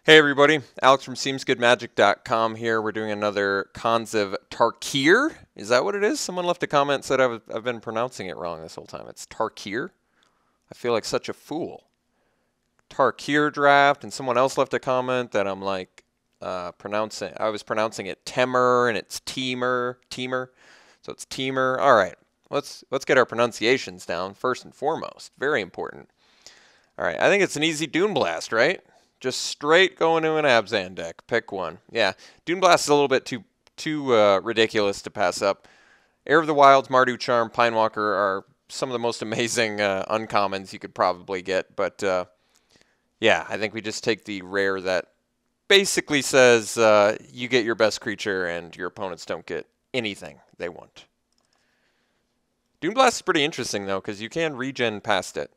Hey everybody, Alex from SeemsGoodMagic.com here. We're doing another Khans of Tarkir. Is that what it is? Someone left a comment said I've been pronouncing it wrong this whole time. It's Tarkir? I feel like such a fool. Tarkir draft, and someone else left a comment that I'm like I was pronouncing it Temer and it's Temer. So it's Temer. All right, let's get our pronunciations down first and foremost. Very important. All right, I think it's an easy Dune Blast, right? Just straight going to an Abzan deck. Pick one. Yeah, Dune Blast is a little bit too ridiculous to pass up. Heir of the Wilds, Mardu Charm, Pine Walker are some of the most amazing uncommons you could probably get. But yeah, I think we just take the rare that basically says you get your best creature and your opponents don't get anything they want. Dune Blast is pretty interesting though, because you can regen past it.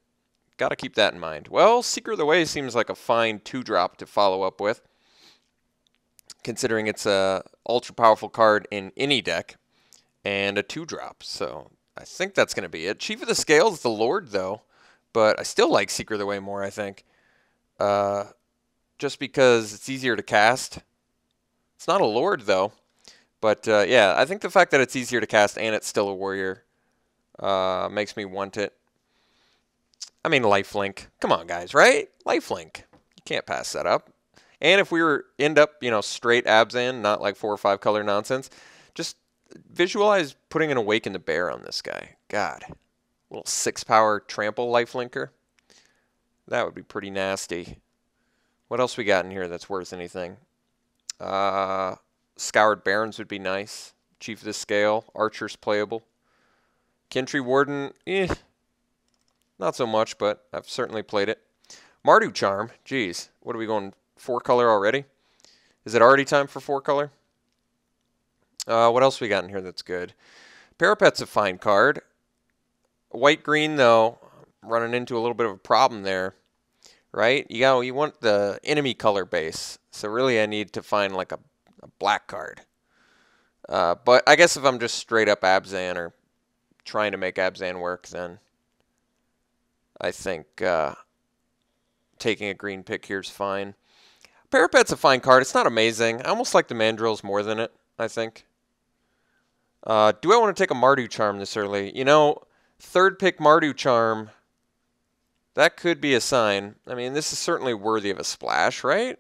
Got to keep that in mind. Well, Seeker of the Way seems like a fine 2-drop to follow up with, considering it's a ultra powerful card in any deck and a 2-drop. So I think that's going to be it. Chief of the Scales is the Lord though, but I still like Seeker of the Way more, I think. Just because it's easier to cast. It's not a Lord though, but yeah, I think the fact that it's easier to cast and it's still a warrior makes me want it. I mean, lifelink. Come on, guys, right? Lifelink. You can't pass that up. And if we end up, straight Abzan, not like 4 or 5 color nonsense, just visualize putting an Awaken the Bear on this guy. God. Little 6-power trample lifelinker. That would be pretty nasty. What else we got in here that's worth anything? Scoured Barons would be nice. Chief of the Scale. Archer's playable. Kintry Warden, not so much, but I've certainly played it. Mardu Charm, geez, what are we going, 4 color already? Is it already time for 4 color? What else we got in here that's good? Parapet's a fine card. White-green, though, running into a little bit of a problem there, right? You want the enemy color base, so really I need to find like a black card. But I guess if I'm just straight up Abzan or trying to make Abzan work, then I think taking a green pick here is fine. Parapet's a fine card. It's not amazing. I almost like the Mandrills more than it, I think. Do I want to take a Mardu Charm this early? 3rd pick Mardu Charm, that could be a sign. I mean, this is certainly worthy of a splash, right?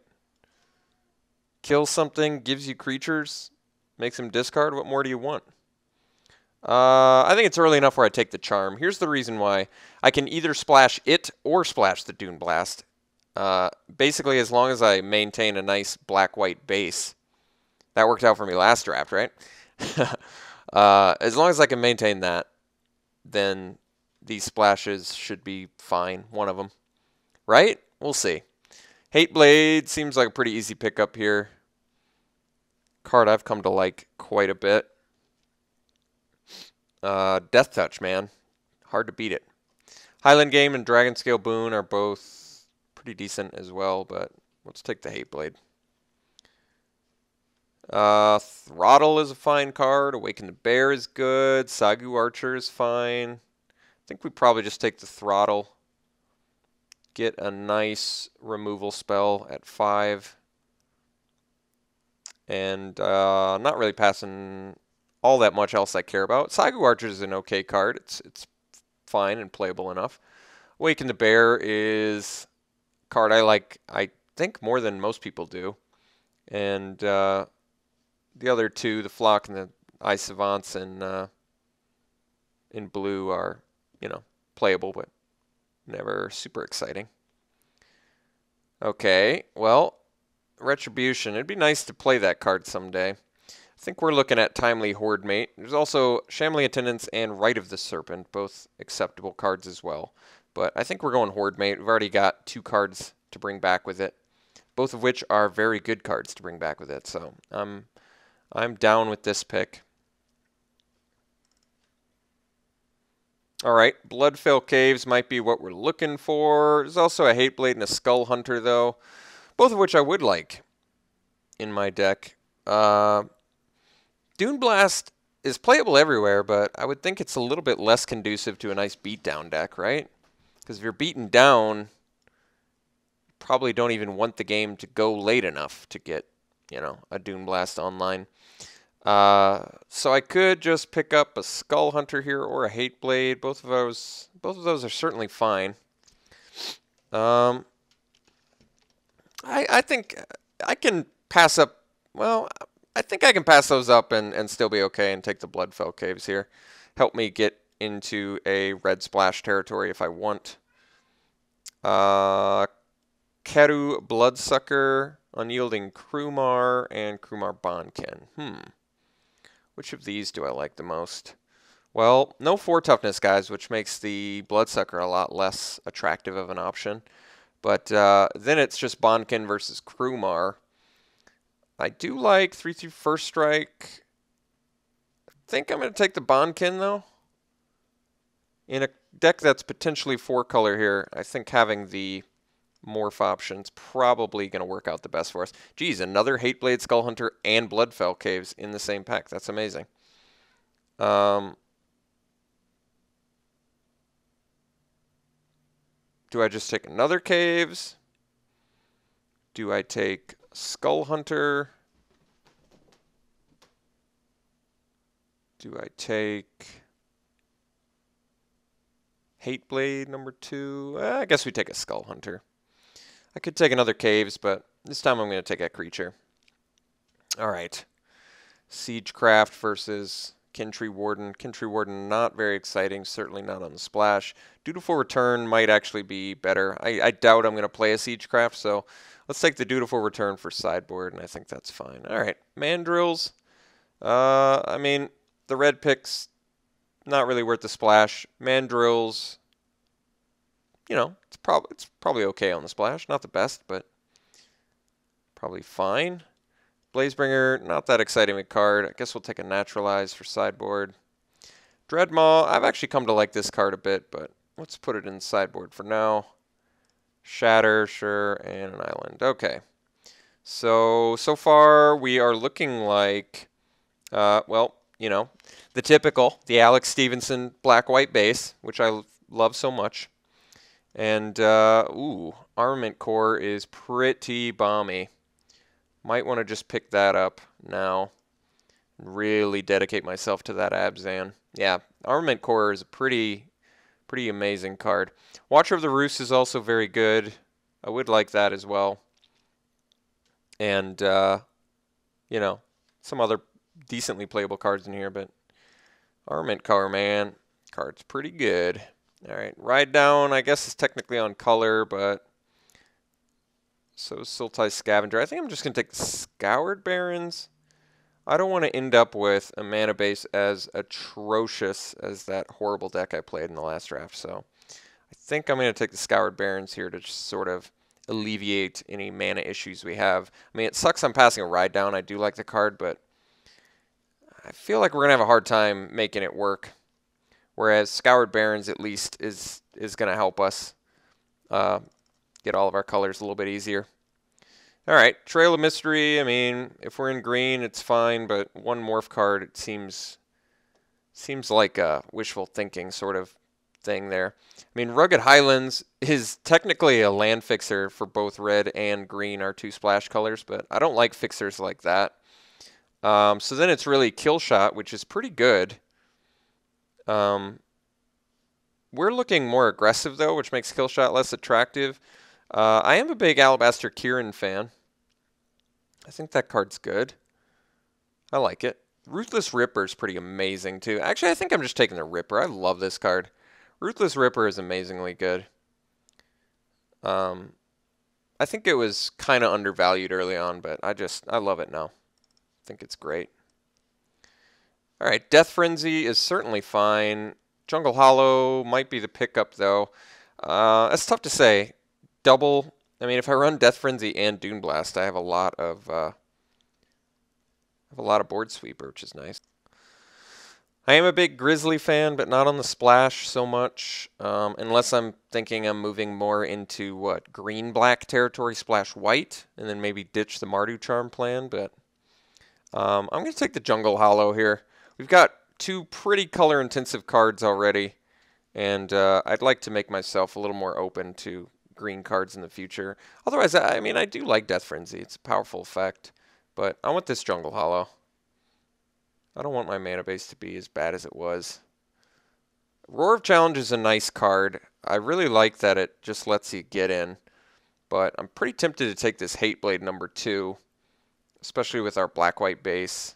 Kills something, gives you creatures, makes them discard. What more do you want? I think it's early enough where I take the Charm. Here's the reason why. I can either splash it or splash the Dune Blast. Basically, as long as I maintain a nice black-white base. That worked out for me last draft, right? As long as I can maintain that, then these splashes should be fine. One of them. Right? We'll see. Hate Blade seems like a pretty easy pickup here. Card I've come to like quite a bit. Death Touch, man. Hard to beat it. Highland Game and Dragon Scale Boon are both pretty decent as well, but let's take the Hate Blade. Throttle is a fine card. Awaken the Bear is good. Sagu Archer is fine. I think we probably just take the Throttle. Get a nice removal spell at 5. And not really passing all that much else I care about. Sagu Archer is an okay card. It's fine and playable enough. Awaken the Bear is a card I like, I think, more than most people do. And the other two, the Flock and the Eye Savants in blue are, playable, but never super exciting. Okay, well, Retribution. It'd be nice to play that card someday. I think we're looking at Timely Horde Mate. There's also Shambling Attendants and Rite of the Serpent, both acceptable cards as well. But I think we're going Horde Mate. We've already got 2 cards to bring back with it, both of which are very good cards to bring back with it. So I'm down with this pick. All right, Bloodfell Caves might be what we're looking for. There's also a Hate Blade and a Skull Hunter, though, both of which I would like in my deck. Dune Blast is playable everywhere, but I would think it's a little bit less conducive to a nice beatdown deck, right? Because if you're beaten down, probably don't even want the game to go late enough to get, you know, a Dune Blast online. So I could just pick up a Skull Hunter here or a Hate Blade. Both of those are certainly fine. I think I can pass up. Well, I think I can pass those up and still be okay and take the Bloodfell Caves here. Help me get into a red splash territory if I want. Keru Bloodsucker, Unyielding Krumar, and Krumar Bonkin. Which of these do I like the most? Well, no 4 toughness, guys, which makes the Bloodsucker a lot less attractive of an option. But then it's just Bonkin versus Krumar. I do like 3/3 First Strike. I think I'm going to take the Bonkin, though. In a deck that's potentially 4-color here, I think having the morph option's probably going to work out the best for us. Geez, another Hateblade, Skull Hunter, and Bloodfell Caves in the same pack. That's amazing. Do I just take another Caves? Do I take Skull Hunter? Do I take Hateblade number 2? I guess we take a Skull Hunter. I could take another Caves, but this time I'm going to take a creature. All right. Siegecraft versus Kintree Warden. Kintree Warden, not very exciting, certainly not on the splash. Dutiful Return might actually be better. I doubt I'm going to play a Siegecraft, so let's take the Dutiful Return for sideboard, and I think that's fine. All right, Mandrills. I mean, the red pick's not really worth the splash. Mandrills, you know, it's probably okay on the splash. Not the best, but probably fine. Blazebringer, not that exciting a card. I guess we'll take a Naturalize for sideboard. Dreadmaw, I've actually come to like this card a bit, but let's put it in sideboard for now. Shatter, sure, and an island. Okay. So far we are looking like, well, you know, the Alex Stephenson black-white base, which I love so much. And, Armament Core is pretty bomby. Might want to just pick that up now. Really dedicate myself to that Abzan. Yeah, Armament Core is a pretty amazing card. Watcher of the Roost is also very good. I would like that as well. And, you know, some other decently playable cards in here, but Armament Core, man, card's pretty good. All right, Ride Down, I guess, is technically on color, but so is Sultai Scavenger. I think I'm just going to take the Scoured Barrens. I don't want to end up with a mana base as atrocious as that horrible deck I played in the last draft, so I think I'm going to take the Scoured Barrens here to just sort of alleviate any mana issues we have. I mean, it sucks I'm passing a Ride Down. I do like the card, but I feel like we're going to have a hard time making it work. Whereas Scoured Barrens at least is going to help us get all of our colors a little bit easier. All right, Trail of Mystery. I mean, if we're in green, it's fine, but one morph card, it seems like a wishful thinking sort of thing there. I mean, Rugged Highlands is technically a land fixer for both red and green, our 2 splash colors, but I don't like fixers like that. So then it's really Kill Shot, which is pretty good. We're looking more aggressive, though, which makes Kill Shot less attractive. I am a big Alabaster Kieran fan. I think that card's good. I like it. Ruthless Ripper is pretty amazing, too. Actually, I think I'm just taking the Ripper. I love this card. Ruthless Ripper is amazingly good. I think it was kind of undervalued early on, but I love it now. I think it's great. All right, Death Frenzy is certainly fine. Jungle Hollow might be the pickup, though. It's tough to say. Double. I mean, if I run Death Frenzy and Dune Blast, I have a lot of board sweeper, which is nice. I am a big Grizzly fan, but not on the splash so much, unless I'm thinking I'm moving more into what, green-black territory, splash white, and then maybe ditch the Mardu Charm plan. But I'm going to take the Jungle Hollow here. We've got 2 pretty color-intensive cards already, and I'd like to make myself a little more open to green cards in the future. Otherwise, I mean, I do like Death Frenzy. It's a powerful effect. But I want this Jungle Hollow. I don't want my mana base to be as bad as it was. Roar of Challenge is a nice card. I really like that it just lets you get in. But I'm pretty tempted to take this Hateblade #2, especially with our black-white base.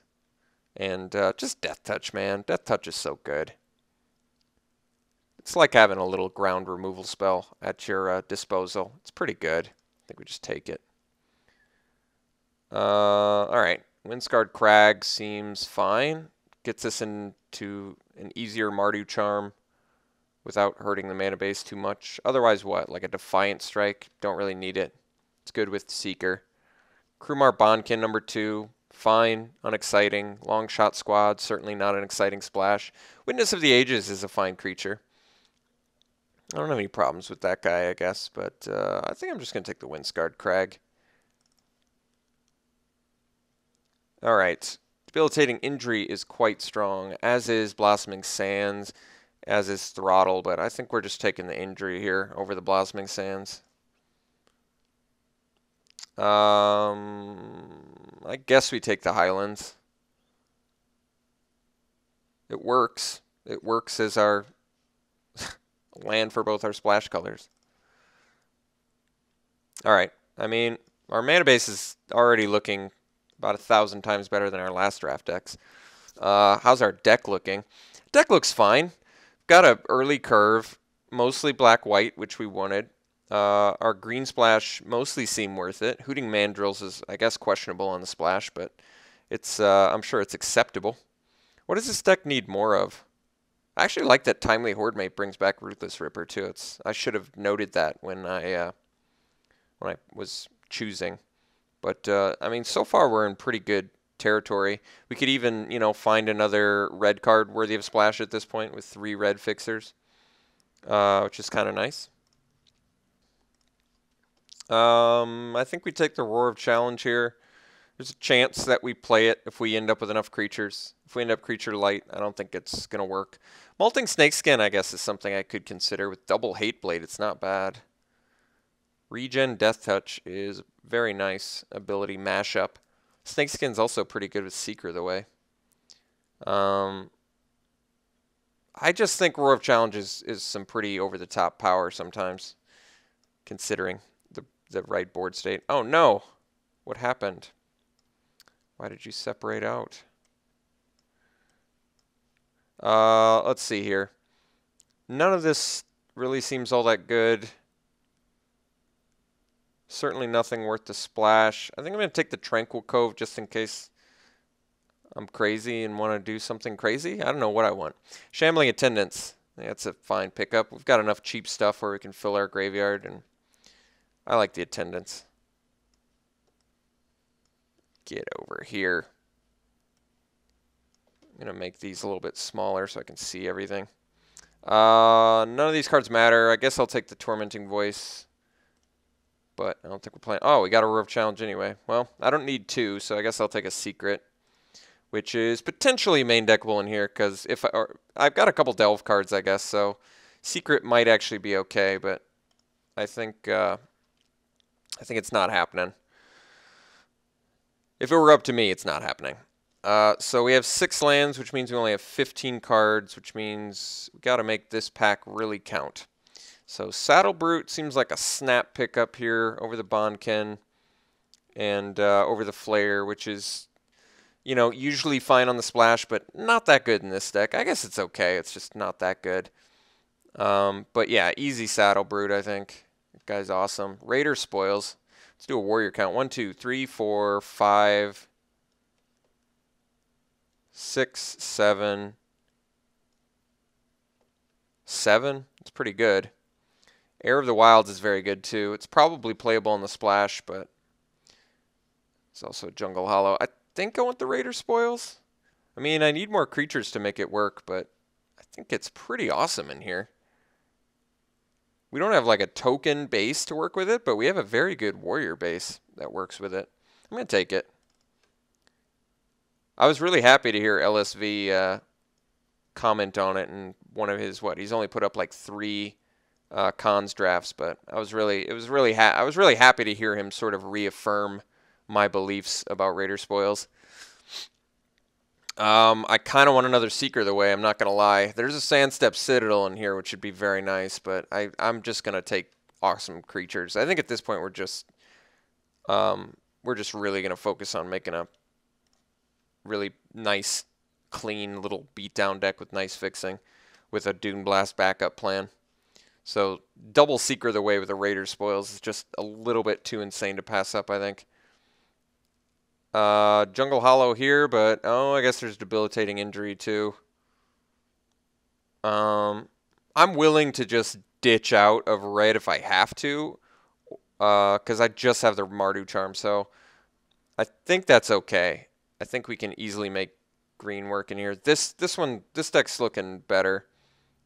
And just Death Touch, man. Death Touch is so good. It's like having a little ground removal spell at your disposal. It's pretty good. I think we just take it. Alright. Windscarred Crag seems fine. Gets us into an easier Mardu Charm without hurting the mana base too much. Otherwise, what? Like a Defiant Strike? Don't really need it. It's good with Seeker. Krumar Bondkin #2. Fine. Unexciting. Long Shot Squad. Certainly not an exciting splash. Witness of the Ages is a fine creature. I don't have any problems with that guy, I guess. But I think I'm just going to take the Windscarred Crag. Alright. Debilitating Injury is quite strong, as is Blossoming Sands, as is Throttle, but I think we're just taking the Injury here over the Blossoming Sands. I guess we take the Highlands. It works. It works as our land for both our splash colors. Alright, I mean, our mana base is already looking about 1,000 times better than our last draft decks. How's our deck looking? Deck looks fine. Got an early curve, mostly black-white, which we wanted. Our green splash mostly seem worth it. Hooting Mandrills is, I guess, questionable on the splash, but it's I'm sure it's acceptable. What does this deck need more of? I actually like that Timely Hordemate brings back Ruthless Ripper too. I should have noted that when I was choosing. But I mean, so far we're in pretty good territory. We could even, you know, find another red card worthy of splash at this point with 3 red fixers, which is kind of nice. I think we take the Roar of Challenge here. There's a chance that we play it if we end up with enough creatures. If we end up creature light, I don't think it's going to work. Molting Snakeskin, I guess, is something I could consider. With double Hateblade, it's not bad. Regen Death Touch is very nice ability mashup. Snakeskin's also pretty good with Seeker the way. I just think Roar of Challenge is some pretty over-the-top power sometimes, considering the right board state. Oh no! What happened? Why did you separate out? Let's see here. None of this really seems all that good. Certainly nothing worth the splash. I think I'm going to take the Tranquil Cove just in case I'm crazy and want to do something crazy. I don't know what I want. Shambling Attendants. That's a fine pickup. We've got enough cheap stuff where we can fill our graveyard, and I like the Attendants. Get over here. I'm going to make these a little bit smaller so I can see everything. None of these cards matter. I guess I'll take the Tormenting Voice. But I don't think we're playing. Oh, we got a Roar of Challenge anyway. Well, I don't need 2, so I guess I'll take a Secret, which is potentially main deckable in here because I've got a couple Delve cards, I guess. So Secret might actually be okay, but I think it's not happening. If it were up to me, it's not happening. So we have 6 lands, which means we only have 15 cards, which means we got to make this pack really count. So Saddle Brute seems like a snap pickup here over the Bondkin and over the Flare, which is, you know, usually fine on the splash, but not that good in this deck. I guess it's okay. It's just not that good. But yeah, easy Saddle Brute, I think. That guy's awesome. Raider Spoils. Let's do a warrior count. 1, 2, 3, 4, 5, 6, 7. 7? It's pretty good. Heir of the Wilds is very good too. It's probably playable on the splash, but it's also Jungle Hollow. I think I want the Raider Spoils. I mean, I need more creatures to make it work, but I think it's pretty awesome in here. We don't have like a token base to work with it, but we have a very good warrior base that works with it. I'm going to take it. I was really happy to hear LSV comment on it, and one of his, he's only put up like 3 Khans drafts, but I was really happy to hear him sort of reaffirm my beliefs about Raider spoils. I kind of want another Seeker the way, I'm not going to lie. There's a Sandstep Citadel in here, which would be very nice, but I'm just going to take awesome creatures. I think at this point we're just really going to focus on making a really nice, clean little beatdown deck with nice fixing with a Dune Blast backup plan. So double Seeker the way with the Raider spoils is just a little bit too insane to pass up, I think. Jungle Hollow here, but I guess there's debilitating injury too. I'm willing to just ditch out of red if I have to, because I just have the Mardu Charm, so I think that's okay. I think we can easily make green work in here. This deck's looking better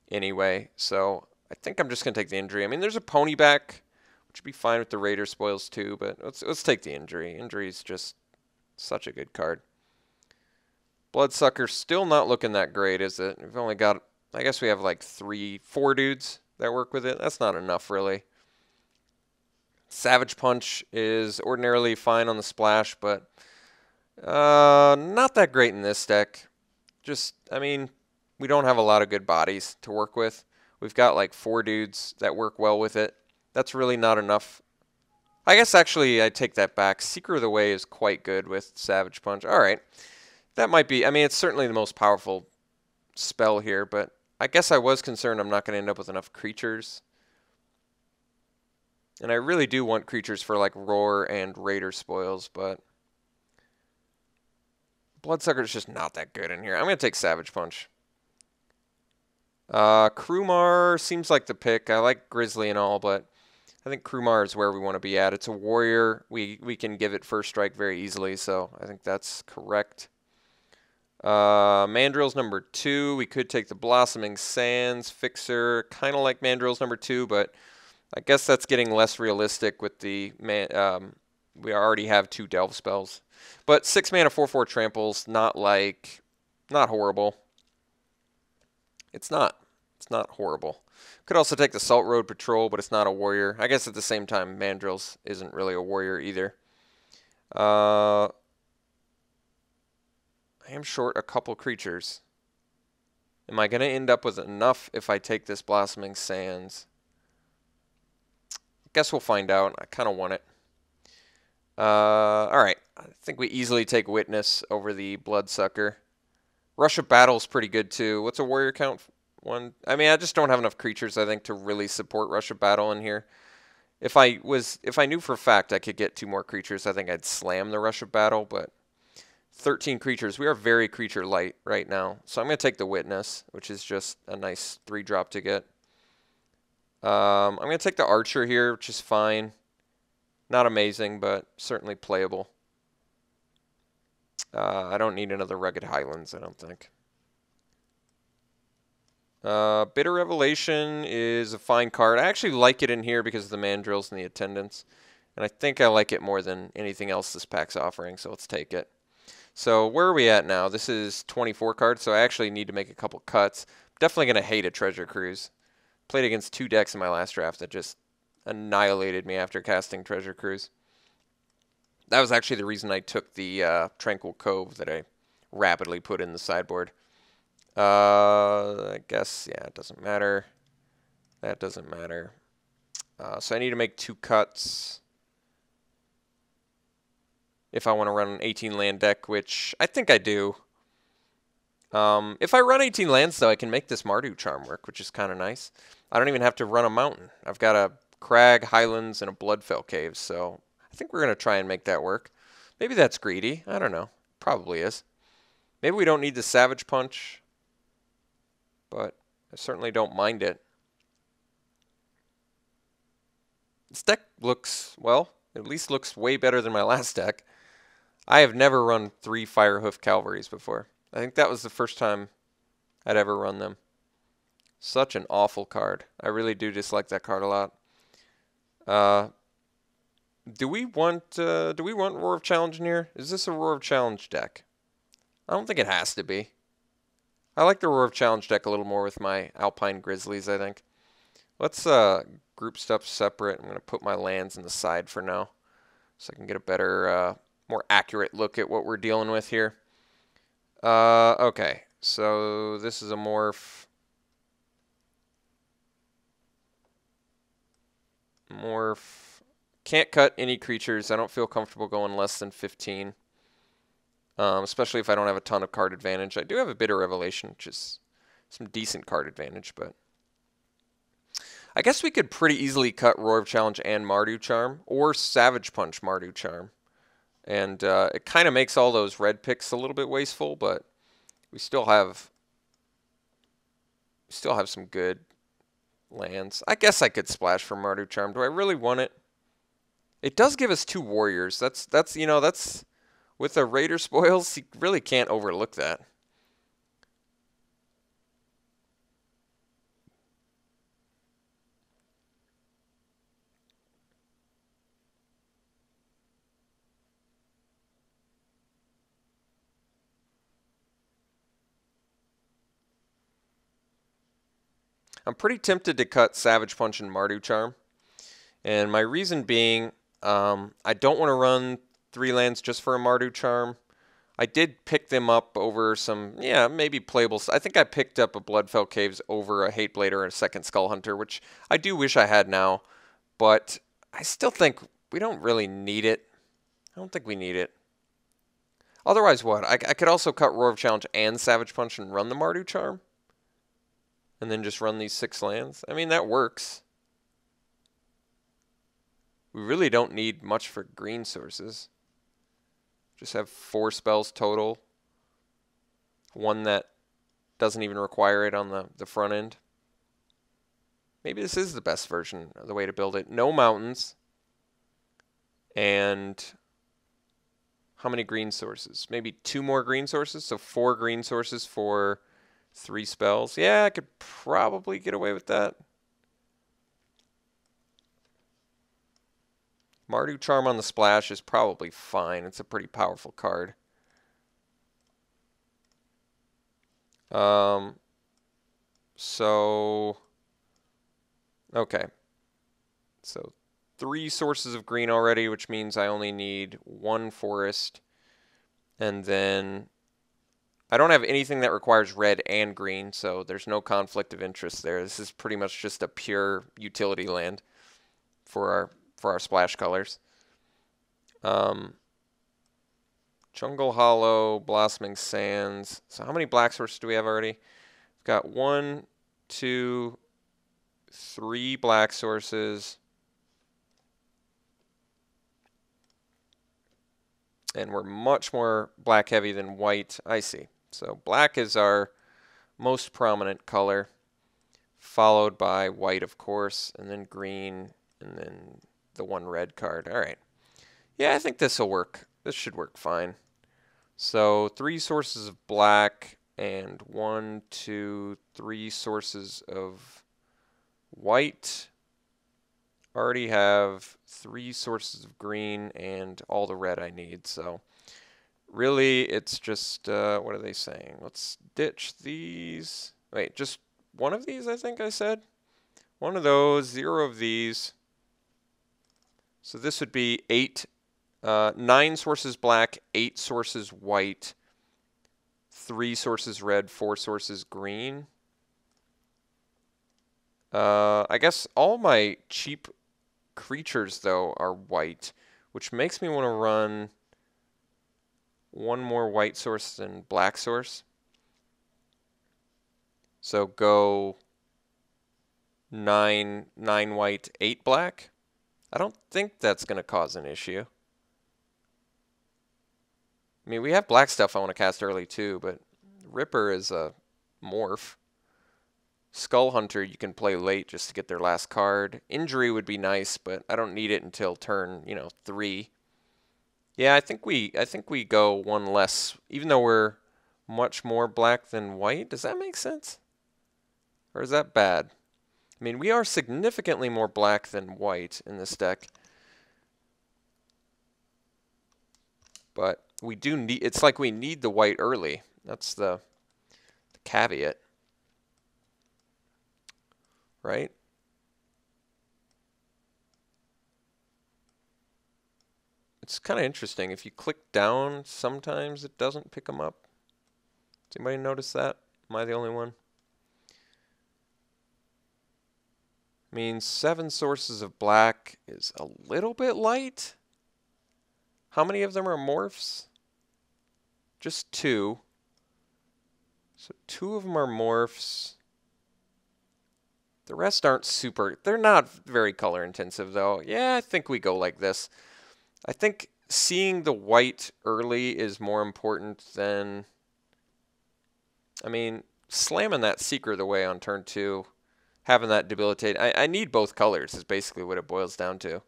anyway, so I think I'm just gonna take the injury. I mean, there's a pony back, which would be fine with the Raider spoils too, but let's take the injury. Injury is just such a good card. Bloodsucker still not looking that great, is it? We've only got, I guess we have like 4 dudes that work with it. That's not enough, really. Savage Punch is ordinarily fine on the splash, but not that great in this deck. Just, I mean, we don't have a lot of good bodies to work with. We've got like 4 dudes that work well with it. That's really not enough. I guess actually I take that back. Seeker of the Way is quite good with Savage Punch. All right. That might be, I mean, it's certainly the most powerful spell here, but I guess I was concerned I'm not going to end up with enough creatures. And I really do want creatures for like Roar and Raider spoils, but Bloodsucker is just not that good in here. I'm going to take Savage Punch. Krumar seems like the pick. I like Grizzly and all, but I think Krumar is where we want to be at. It's a warrior. We can give it first strike very easily, so I think that's correct. Mandrill's number 2. We could take the Blossoming Sands Fixer. Kind of like Mandrill's number 2, but I guess that's getting less realistic with the we already have 2 Delve spells. But 6 mana 4/4 tramples, not horrible. It's not horrible. Could also take the Salt Road Patrol, but it's not a warrior. I guess at the same time, Mandrills isn't really a warrior either. I am short a couple creatures. Am I going to end up with enough if I take this Blossoming Sands? Guess we'll find out. I kind of want it. Alright. I think we easily take Witness over the Bloodsucker. Rush of Battle's pretty good too. What's a warrior count? 1. I mean, I just don't have enough creatures, I think, to really support Rush of Battle in here. If I knew for a fact I could get 2 more creatures, I think I'd slam the Rush of Battle, but 13 creatures. We are very creature light right now. So I'm going to take the Witness, which is just a nice 3-drop to get. I'm going to take the Archer here, which is fine. Not amazing, but certainly playable. I don't need another Rugged Highlands, I don't think. Bitter Revelation is a fine card. I actually like it in here because of the Mandrills and the Attendants. And I think I like it more than anything else this pack's offering, so let's take it. So where are we at now? This is 24 cards, so I actually need to make a couple cuts. Definitely going to hate a Treasure Cruise. Played against 2 decks in my last draft that just annihilated me after casting Treasure Cruise. That was actually the reason I took the Tranquil Cove that I rapidly put in the sideboard. I guess, yeah, it doesn't matter. That doesn't matter. So I need to make 2 cuts if I want to run an 18 land deck, which I think I do. If I run 18 lands, though, I can make this Mardu Charm work, which is kind of nice. I don't even have to run a mountain. I've got a Crag, Highlands, and a Bloodfell Cave, so I think we're going to try and make that work. Maybe that's greedy. I don't know. Probably is. Maybe we don't need the Savage Punch, but I certainly don't mind it. This deck looks, well, at least looks way better than my last deck. I have never run 3 Firehoof Cavalries before. I think that was the first time I'd ever run them. Such an awful card. I really do dislike that card a lot. Do we want Roar of Challenge in here? Is this a Roar of Challenge deck? I don't think it has to be. I like the Roar of Challenge deck a little more with my Alpine Grizzlies, I think. Let's group stuff separate. I'm going to put my lands in the side for now so I can get a better, more accurate look at what we're dealing with here. Okay, so this is a morph. Morph. Can't cut any creatures. I don't feel comfortable going less than 15. Especially if I don't have a ton of card advantage. I do have a Bitter Revelation, which is some decent card advantage, but I guess we could pretty easily cut Roar of Challenge and Mardu Charm, or Savage Punch Mardu Charm. And it kind of makes all those red picks a little bit wasteful, but we still have some good lands. I guess I could splash for Mardu Charm. Do I really want it? It does give us 2 warriors. That's with the Raider spoils, you really can't overlook that. I'm pretty tempted to cut Savage Punch and Mardu Charm. And my reason being, I don't want to run 3 lands just for a Mardu Charm. I did pick them up over some, maybe playables. I think I picked up a Bloodfell Caves over a Hateblader or a second Skull Hunter, which I do wish I had now. But I still think we don't really need it. I don't think we need it. Otherwise, what? I could also cut Roar of Challenge and Savage Punch and run the Mardu Charm. And then just run these 6 lands. I mean, that works. We really don't need much for green sources. Just have 4 spells total. 1 that doesn't even require it on the front end. Maybe this is the best version of the way to build it. No mountains. And how many green sources? Maybe 2 more green sources. So 4 green sources for 3 spells. Yeah, I could probably get away with that. Mardu Charm on the splash is probably fine. It's a pretty powerful card. Okay. So 3 sources of green already, which means I only need 1 forest. And then I don't have anything that requires red and green, so there's no conflict of interest there. This is pretty much just a pure utility land for our splash colors. Jungle Hollow, Blossoming Sands. So how many black sources do we have already? We've got 1, 2, 3 black sources. And we're much more black heavy than white. I see. So black is our most prominent color, followed by white, of course, and then green, and then the 1 red card. All right. Yeah, I think this will work. This should work fine. So 3 sources of black and 1, 2, 3 sources of white. Already have 3 sources of green and all the red I need. So really, it's just, what are they saying? Let's ditch these. Wait, just 1 of these, I think I said? 1 of those, 0 of these. So this would be 9 sources black, 8 sources white, 3 sources red, 4 sources green. I guess all my cheap creatures, though, are white, which makes me want to run 1 more white source than black source. So go 9 white, 8 black. I don't think that's going to cause an issue. I mean, we have black stuff I want to cast early too, but Ripper is a morph. Skull Hunter you can play late just to get their last card. Injury would be nice, but I don't need it until turn, 3. Yeah, I think we go 1 less, even though we're much more black than white. Does that make sense? Or is that bad? I mean, we are significantly more black than white in this deck. But we do need, it's like we need the white early. That's the caveat. Right? It's kind of interesting. If you click down, sometimes it doesn't pick them up. Does anybody notice that? Am I the only one? Means 7 sources of black is a little bit light. How many of them are morphs? Just 2. So 2 of them are morphs. The rest aren't super. They're not very color intensive though. Yeah, I think we go like this. I think seeing the white early is more important than, I mean, slamming that Secret away on turn 2. Having that debilitate. I need both colors is basically what it boils down to.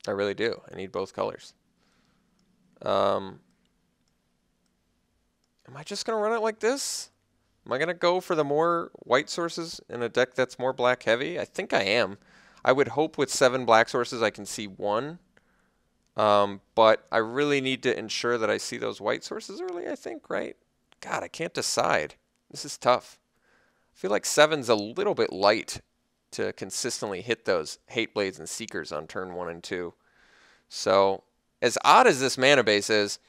I really do. I need both colors. Am I just going to run it like this? Am I going to go for the more white sources in a deck that's more black heavy? I think I am. I would hope with 7 black sources I can see 1. But I really need to ensure that I see those white sources early, I think, right? God, I can't decide. This is tough. I feel like 7's a little bit light to consistently hit those Hate Blades and Seekers on turn 1 and 2. So, as odd as this mana base is,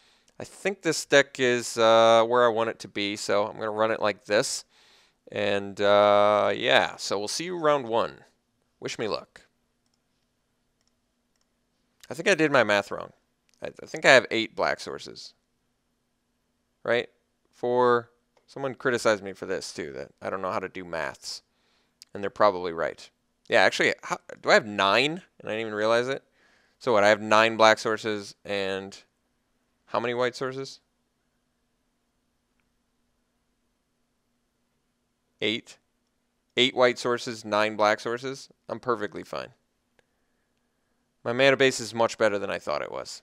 I think this deck is where I want it to be. So, I'm going to run it like this. And, yeah. So, we'll see you round 1. Wish me luck. I think I did my math wrong. I think I have 8 black sources. Right? 4. Someone criticized me for this too, that I don't know how to do maths. And they're probably right. Yeah, actually, do I have 9? And I didn't even realize it. So what, I have 9 black sources and how many white sources? 8. 8 white sources, 9 black sources. I'm perfectly fine. My mana base is much better than I thought it was.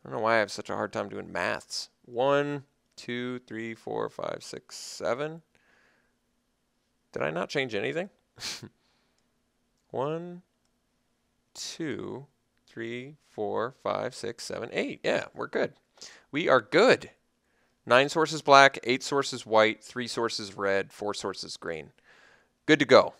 I don't know why I have such a hard time doing maths. 1, 2, 3, 4, 5, 6, 7. Did I not change anything? 1, 2, 3, 4, 5, 6, 7, 8. Yeah, we're good. We are good. 9 sources black, 8 sources white, 3 sources red, 4 sources green. Good to go.